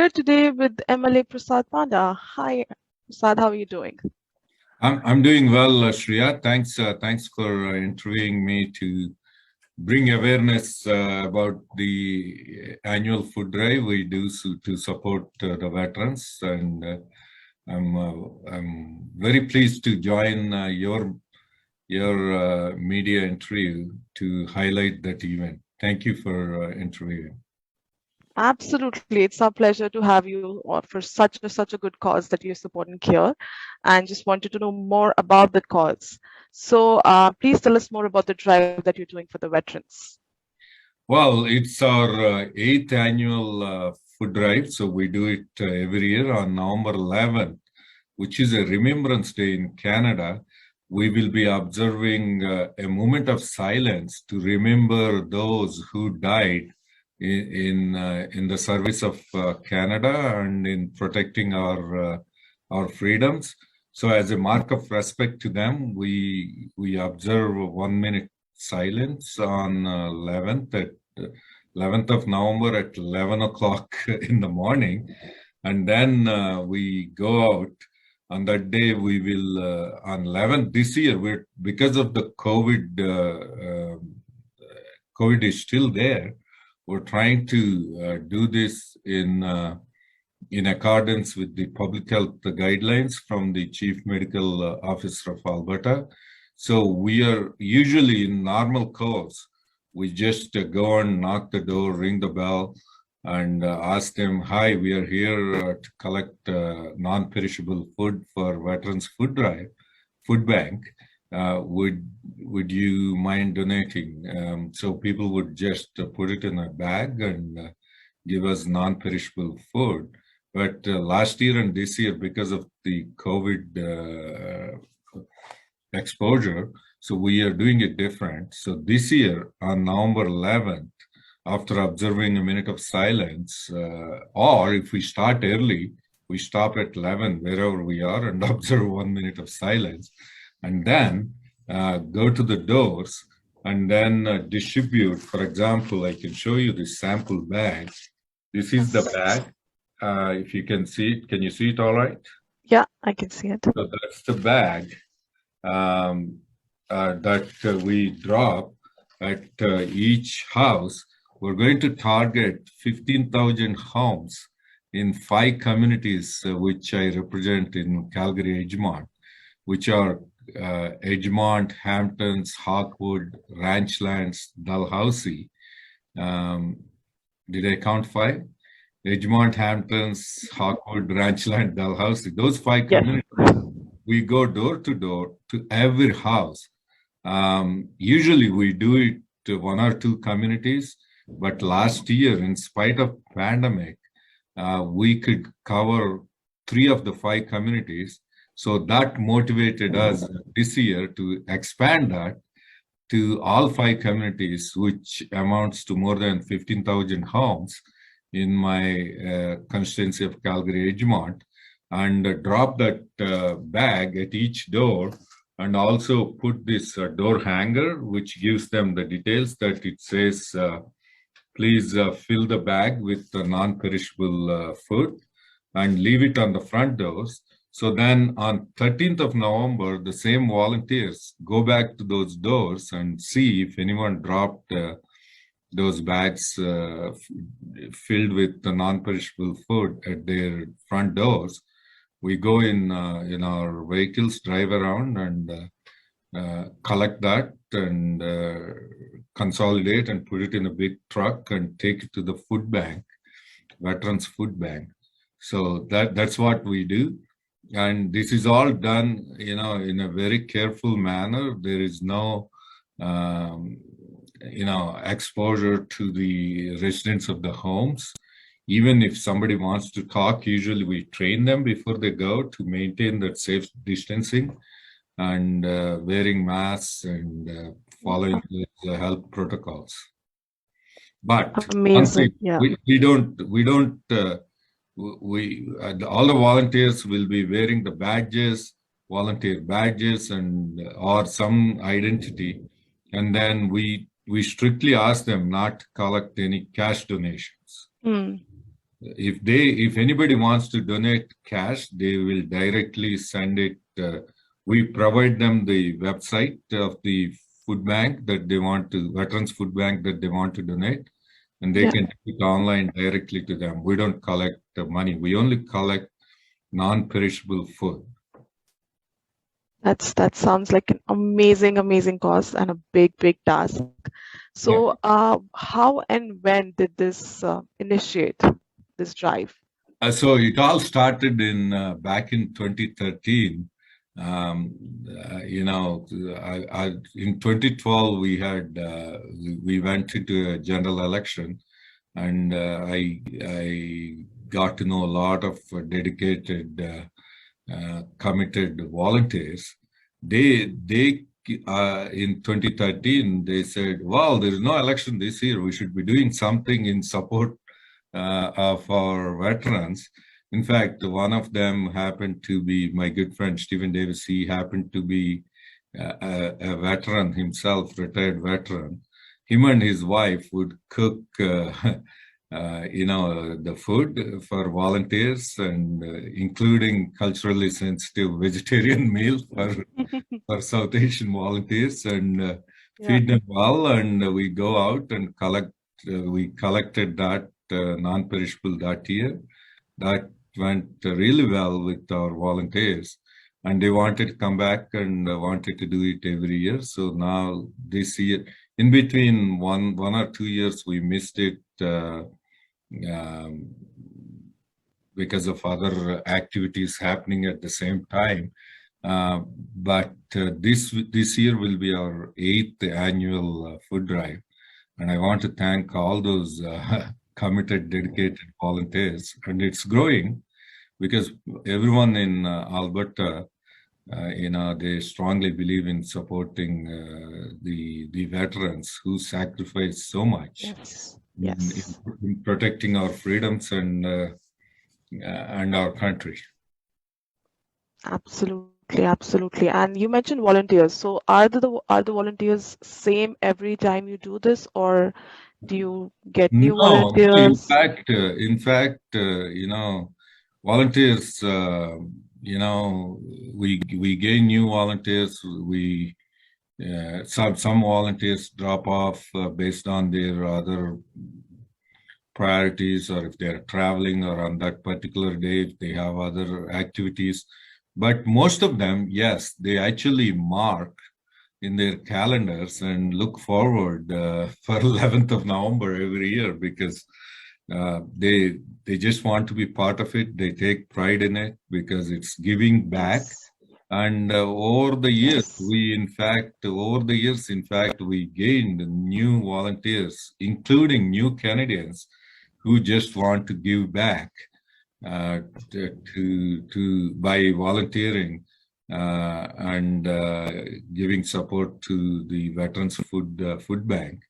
here today with MLA Prasad Panda. Hi, Prasad, how are you doing? I'm doing well, Shreya. Thanks for interviewing me to bring awareness about the annual food drive we do to support the veterans, and I'm very pleased to join your media interview to highlight that event. Thank you for interviewing. Absolutely, it's our pleasure to have you for such a good cause that you're supporting here, and just wanted to know more about that cause. So, please tell us more about the drive that you're doing for the veterans. Well, it's our eighth annual food drive, so we do it every year on November 11th, which is a Remembrance Day in Canada. We will be observing a moment of silence to remember those who died in the service of Canada and in protecting our freedoms. So, as a mark of respect to them, we observe 1 minute silence on 11th of November at 11 o'clock in the morning, and then we go out. On that day, we will on 11th this year. Because of the COVID is still there. We're trying to do this in accordance with the public health guidelines from the Chief Medical Officer of Alberta. So we are usually in normal course. We just go and knock the door, ring the bell, and ask them, "Hi, we are here to collect non-perishable food for Veterans Food Drive, Food Bank. Would you mind donating?" So people would just put it in a bag and give us non-perishable food. But last year and this year, because of the COVID exposure, so we are doing it different. So this year on November 11th, after observing a minute of silence, or if we start early, we stop at 11 wherever we are and observe 1 minute of silence, and then go to the doors and then distribute. For example, I can show you this sample bag. This is the bag. If you can see it, can you see it all right? Yeah, I can see it. So that's the bag that we drop at each house. We're going to target 15,000 homes in 5 communities, which I represent in Calgary, Edgemont, which are Edgemont, Hamptons, Hawkwood, Ranchlands, Dalhousie. Did I count 5? Edgemont, Hamptons, Hawkwood, Ranchland, Dalhousie. Those 5 communities, we go door to door to every house. Usually we do it to 1 or 2 communities, but last year, in spite of pandemic, we could cover 3 of the 5 communities. So that motivated us this year to expand that to all 5 communities, which amounts to more than 15,000 homes in my constituency of Calgary, Edgemont, and drop that bag at each door, and also put this door hanger, which gives them the details that it says, please fill the bag with the non-perishable food and leave it on the front doors. So then on 13th of November, the same volunteers go back to those doors and see if anyone dropped those bags filled with the non-perishable food at their front doors. We go in our vehicles, drive around and collect that and consolidate and put it in a big truck and take it to the food bank, Veterans Food Bank. So that's what we do. And this is all done, in a very careful manner. There is no, exposure to the residents of the homes. Even if somebody wants to talk, usually we train them before they go to maintain that safe distancing and wearing masks and following the health protocols. But Amazing. Yeah. All the volunteers will be wearing the badges, volunteer badges, and or some identity, and then we strictly ask them not to collect any cash donations. if anybody wants to donate cash, they will directly send it. We provide them the website of the food bank that they want to, Veterans Food Bank that they want to donate, and they Yeah, can take it online directly to them. We don't collect the money. We only collect non-perishable food. that sounds like an amazing cause and a big task. Yeah. So, how and when did this initiate this drive? So it all started in back in 2013. In 2012 we went into a general election, and I got to know a lot of dedicated, committed volunteers. They in 2013 they said, "Well, there is no election this year. We should be doing something in support of our veterans." In fact, one of them happened to be my good friend Stephen Davis. He happened to be a veteran himself, retired veteran. Him and his wife would cook, the food for volunteers, and including culturally sensitive vegetarian meals for South Asian volunteers, and Yeah. feed them well. And we go out and collect. We collected that non-perishable that year. That went really well with our volunteers, and they wanted to come back and wanted to do it every year. So now this year, in between one or 2 years, we missed it um, because of other activities happening at the same time. But this year will be our 8th annual food drive, and I want to thank all those committed, dedicated volunteers. And it's growing because everyone in Alberta, they strongly believe in supporting the veterans who sacrifice so much Yes. in, Yes. in protecting our freedoms and our country. Absolutely. And you mentioned volunteers. So are the volunteers same every time you do this, or do you get new No, volunteers? volunteers. We gain new volunteers. We some volunteers drop off based on their other priorities, or if they're traveling, or on that particular day if they have other activities. But most of them, yes, they actually mark in their calendars and look forward for 11th of November every year, because they just want to be part of it. They take pride in it because it's giving back. Yes. And over the years, Yes. in fact, we gained new volunteers, including new Canadians who just want to give back uh, by volunteering and giving support to the Veterans Food Bank.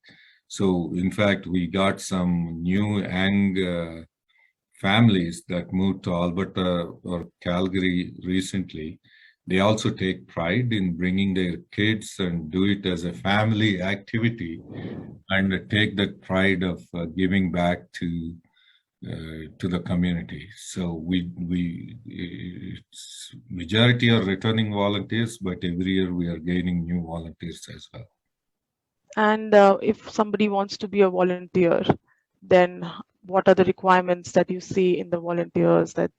So, in fact, we got some new young families that moved to Alberta or Calgary recently. They also take pride in bringing their kids and do it as a family activity, and take that pride of giving back to the community. So majority are returning volunteers, but every year we are gaining new volunteers as well. And if somebody wants to be a volunteer, then what are the requirements that you see in the volunteers that,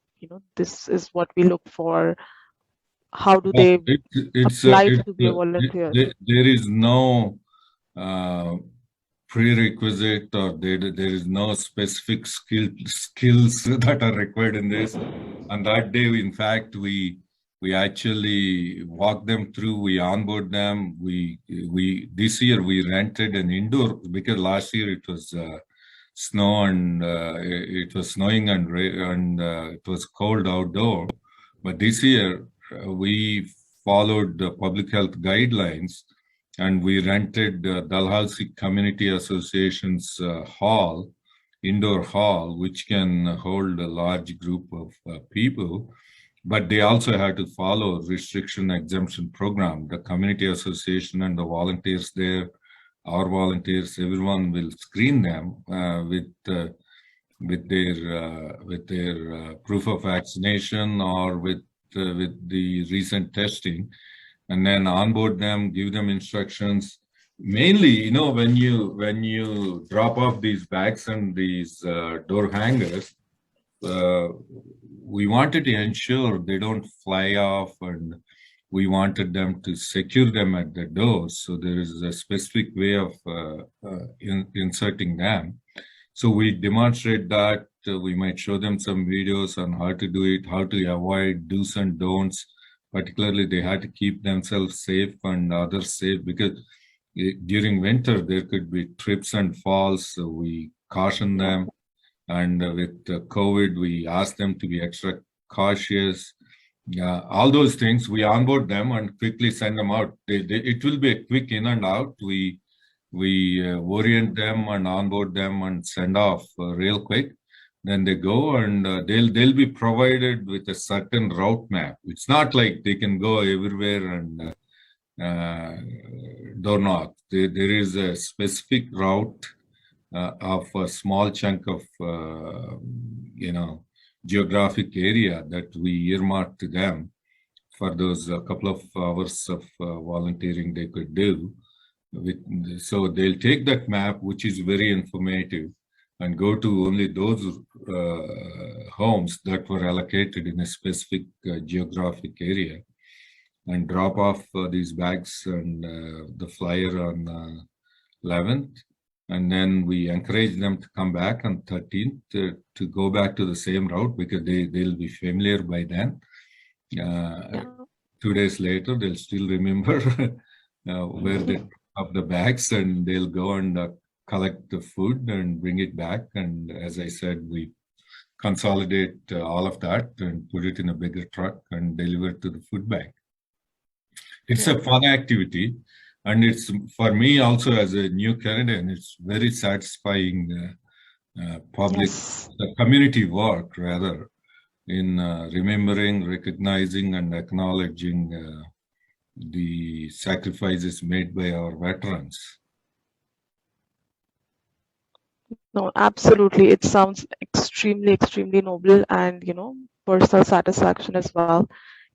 this is what we look for? How do Well, they apply to be a volunteer? there is no uh, prerequisite, or there is no specific skills that are required in this. On that day, in fact, we actually walk them through, we onboard them. We this year we rented an indoor, because last year it was snow, and it was snowing, and it was cold outdoor. But this year we followed the public health guidelines, and we rented Dalhousie Community Association's indoor hall, which can hold a large group of people. But they also had to follow restriction exemption program. The community association and the volunteers there, our volunteers, everyone will screen them with with their proof of vaccination or with the recent testing, and then onboard them, give them instructions. Mainly, when you drop off these bags and these door hangers, uh, we wanted to ensure they don't fly off, and we wanted them to secure them at the doors. So there is a specific way of inserting them. So we demonstrate that. We might show them some videos on how to do it, how to avoid do's and don'ts. Particularly, they had to keep themselves safe and others safe, because during winter there could be trips and falls. So we caution Yeah. them, and with COVID, we ask them to be extra cautious. Yeah, all those things, we onboard them and quickly send them out. It will be a quick in and out. We orient them and onboard them and send off real quick. Then they go, and they'll be provided with a certain route map. It's not like they can go everywhere and door knock. There is a specific route of a small chunk of geographic area that we earmark to them for those couple of hours of volunteering they could do. So they'll take that map, which is very informative, and go to only those homes that were allocated in a specific geographic area, and drop off these bags and the flyer on 11th. And then we encourage them to come back on 13th to go back to the same route, because they'll be familiar by then. Yeah. 2 days later, they'll still remember where they of the bags, and they'll go and collect the food and bring it back. And as I said, we consolidate all of that and put it in a bigger truck and deliver it to the food bank. It's a fun activity, and it's, for me also as a new Canadian, it's very satisfying public, community work rather, in remembering, recognizing, and acknowledging the sacrifices made by our veterans. No, absolutely. It sounds extremely, extremely noble, and personal satisfaction as well,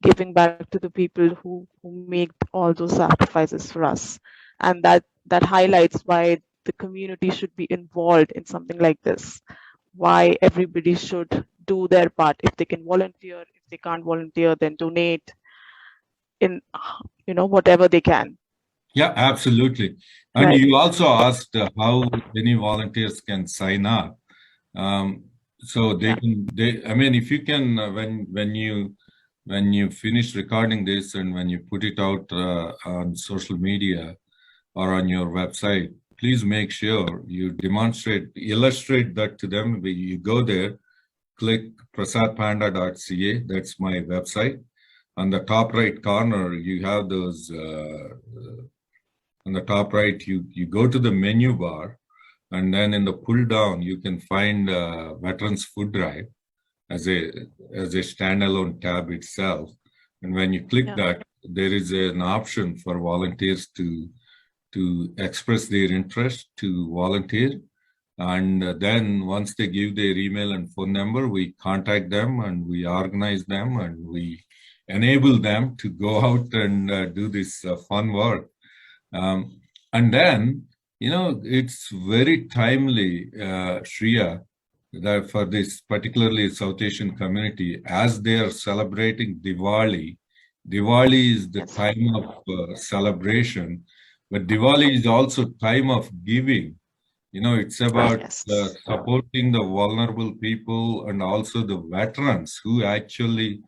giving back to the people who make all those sacrifices for us. And that highlights why the community should be involved in something like this, why everybody should do their part. If they can volunteer, if they can't volunteer, then donate in whatever they can. Yeah, absolutely. And Right. you also asked how many volunteers can sign up. So they can, I mean, if you can, when you finish recording this and when you put it out on social media or on your website, please make sure you illustrate that to them. You go there, click prasadpanda.ca, that's my website. On the top right corner, you have those, on the top right, you go to the menu bar, and then in the pull down, you can find Veterans Food Drive as a standalone tab itself. And when you click that, there is an option for volunteers to express their interest to volunteer. And then once they give their email and phone number, we contact them and we organize them and we enable them to go out and do this fun work. And then, it's very timely, Shreya, that for this particularly South Asian community, as they are celebrating Diwali. Diwali is the time of celebration, but Diwali is also time of giving. It's about supporting the vulnerable people and also the veterans who actually,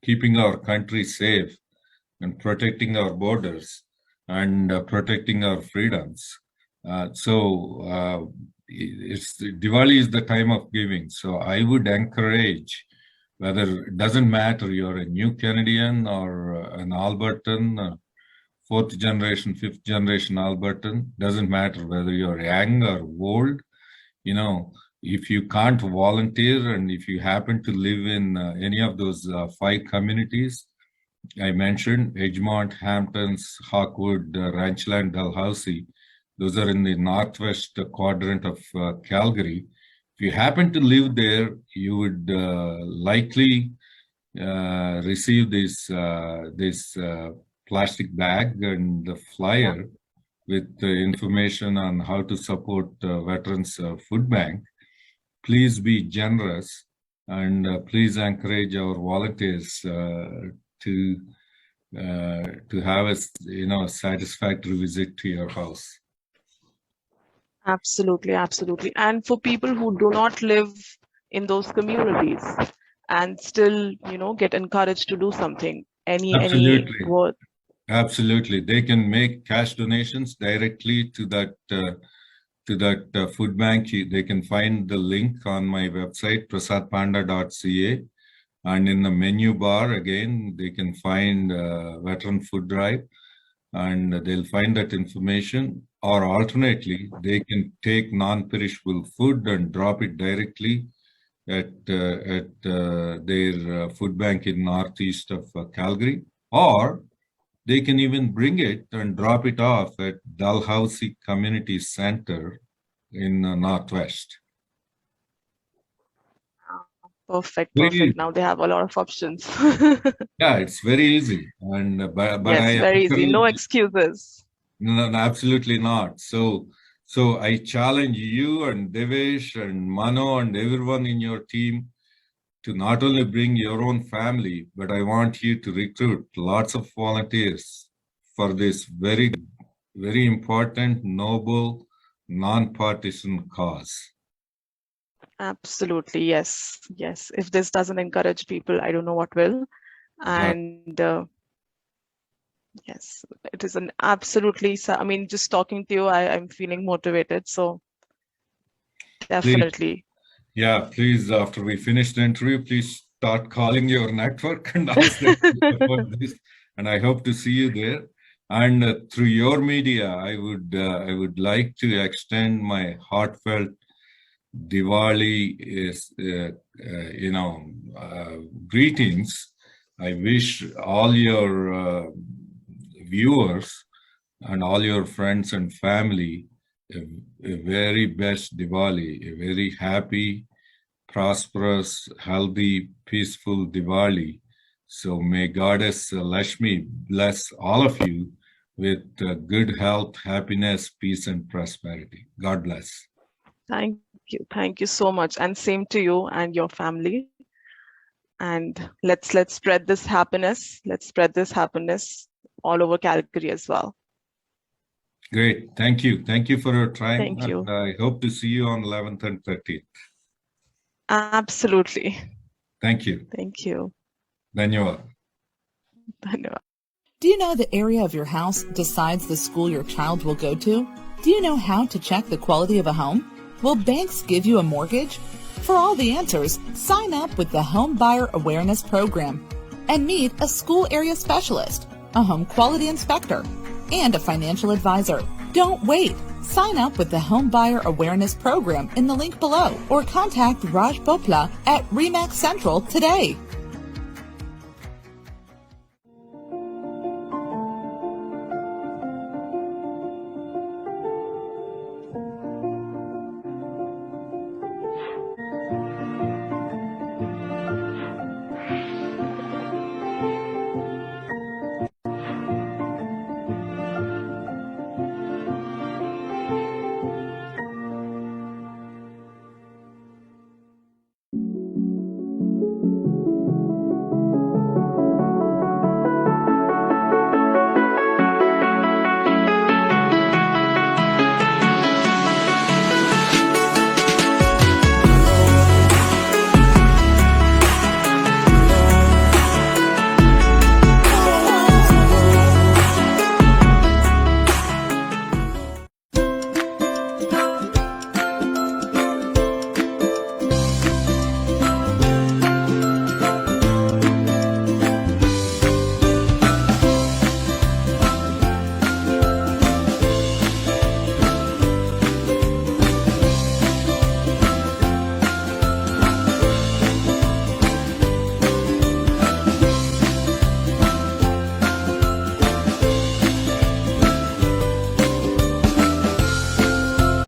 keeping our country safe and protecting our borders and protecting our freedoms. Diwali is the time of giving. So I would encourage, whether it doesn't matter you're a new Canadian or an Albertan, or fourth generation, fifth generation Albertan, doesn't matter whether you're young or old. If you can't volunteer and if you happen to live in any of those 5 communities I mentioned, Edgemont, Hamptons, Hawkwood, Ranchland, Dalhousie, Those are in the northwest quadrant of Calgary. If you happen to live there, you would likely receive this plastic bag and the Yeah, flyer with information on how to support Veterans Food Bank. Please be generous and please encourage our volunteers to have a satisfactory visit to your house. absolutely, absolutely. And for people who do not live in those communities and still, get encouraged to do something, any Absolutely. word? Absolutely. They can make cash donations directly to that food bank. They can find the link on my website, prasadpanda.ca. And in the menu bar, again, they can find Veteran Food Drive and they'll find that information. Or alternately, they can take non-perishable food and drop it directly at their food bank in northeast of Calgary. Or they can even bring it and drop it off at Dalhousie Community Center in Northwest. Perfect, Very, perfect. Now they have a lot of options. yeah, it's very easy. And but Yes, I very easy. No encourage, excuses. no, no, absolutely not. So I challenge you and Devesh and Mano and everyone in your team to not only bring your own family, but I want you to recruit lots of volunteers for this very important, noble, non-partisan cause. Absolutely, yes, yes. If this doesn't encourage people, I don't know what will. Uh, And yes, it is an absolutely, I mean, just talking to you, I'm feeling motivated. So please, definitely. yeah, please, after we finish the interview, please start calling your network and ask them about this. And I hope to see you there. And through your media, I would like to extend my heartfelt Diwali is, greetings. I wish all your viewers and all your friends and family a, a very best Diwali, a very happy, prosperous, healthy, peaceful Diwali. So may Goddess Lakshmi bless all of you with good health, happiness, peace, and prosperity. God bless. Thank you. Thank you so much. And same to you and your family. And let's spread this happiness. Let's spread this happiness all over Calgary as well. Great. Thank you. Thank you for your time. Thank And you. I hope to see you on 11th and 13th. Absolutely. Thank you. Thank you. Dhanyawad. Dhanyawad. Do you know the area of your house decides the school your child will go to? Do you know how to check the quality of a home? Will banks give you a mortgage? For all the answers, sign up with the Home Buyer Awareness Program and meet a school area specialist, a home quality inspector, and a financial advisor. Don't wait. Sign up with the Home Buyer Awareness Program in the link below or contact Raj Bopla at Remax Central today.